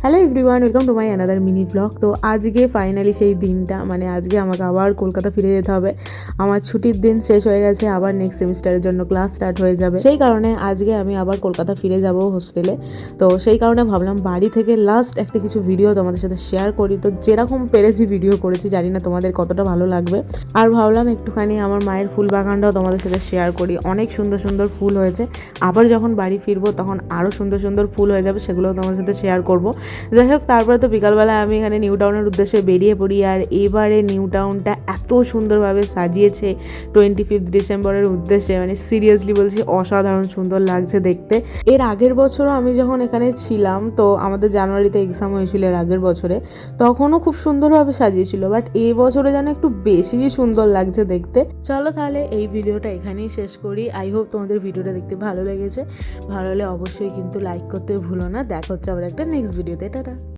Hello everyone, welcome to my another mini blog. তো আজকে finally সেই দিনটা, মানে আজকে আমাকে আবার কলকাতা ফিরে যেতে হবে। আমার ছুটির দিন শেষ হয়ে গেছে, আবার নেক্সট সেমিস্টারের জন্য ক্লাস স্টার্ট হয়ে যাবে। সেই কারণে আজকে আমি আবার কলকাতা ফিরে যাব হোস্টেলে। তো সেই কারণে ভাবলাম বাড়ি থেকে লাস্ট একটা কিছু ভিডিও তোমাদের সাথে শেয়ার করি। তো যেরকম পেরেছি ভিডিও করেছি, জানি না তোমাদের কতটা ভালো লাগবে। আর ভাবলাম একটুখানি আমার মায়ের ফুল বাগানটাও তোমাদের সাথে শেয়ার করি। অনেক সুন্দর সুন্দর ফুল হয়েছে। আবার যখন বাড়ি ফিরবো তখন আরও সুন্দর সুন্দর ফুল হয়ে যাবে, সেগুলোও তোমাদের সাথে শেয়ার করবো। যাই হোক, তারপরে তো বিকালবেলা আমি এখানে নিউ টাউনের উদ্দেশ্যে বেরিয়ে পড়ি। আর এবারে নিউ টাউনটা এত সুন্দরভাবে সাজিয়েছে 25 ডিসেম্বরের উদ্দেশ্যে, মানে সিরিয়াসলি বলছি অসাধারণ সুন্দর লাগছে দেখতে। এর আগের বছরও আমি যখন এখানে ছিলাম, তো আমাদের জানুয়ারিতে এক্সাম হয়েছিল এর আগের বছরে, তখনও খুব সুন্দরভাবে সাজিয়েছিল, বাট এই বছরে যেন একটু বেশি সুন্দর লাগছে দেখতে। চলো তাহলে এই ভিডিওটা এখানেই শেষ করি। আই হোপ তোমাদের ভিডিওটা দেখতে ভালো লেগেছে। ভালো হলে অবশ্যই কিন্তু লাইক করতে ভুলো না। দেখা হচ্ছে আবার একটা নেক্সট ভিডিওতে। টাটা।